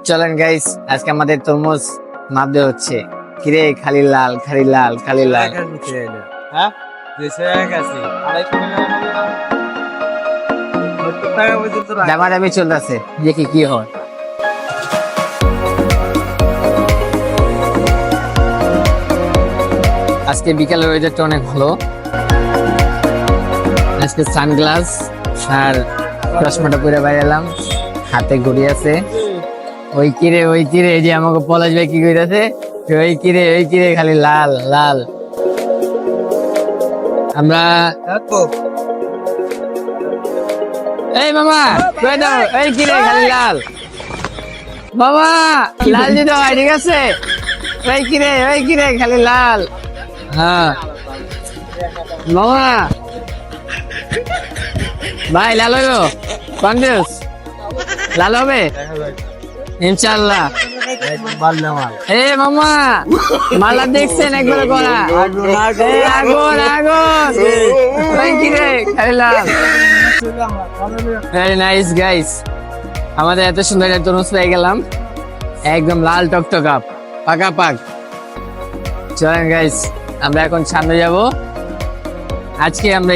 চলেন গাইস, আজকে আমাদের তরমুজ মাপতে হচ্ছে। কিরে খালি লাল খালি লাল খালি লাল। হ্যাঁ 281 টাকা পর্যন্ত দামাদামি চলতেছে, দেখি কি হয়। আজকে বিকালের ওয়েদারটা অনেক ভালো। আজকে সানগ্লাস আর চশমাটা পরে বাইরে এলাম, হাতে ঘড়ি আছে। ওই কিরে এই যে আমাকে পলাশ ভাই কি কইতাছে, ওই কিরে খালি লাল লাল। আমরা এই মামা কই দাও, এই কিরে খালি লাল মামা, লাল দিতে হয়, ঠিক আছে? ওই কিরে খালি লাল। হ্যাঁ মামা ভাই লাল হইব, কনফিউজ লাল হবে ইনশাআল্লাহ। এ মামা মালা দেখছেন একবার করা, আগুন আগুন ওই কিরে খালি লাল। ভেরি নাইস গাইস, আমাদের এত সুন্দর একটা তরমুজ পেয়ে গেলাম, একদম লাল টকটকা পাকা পাক। চলেন গাইস, আমরা এখন সামনে যাব। আজকে আমরা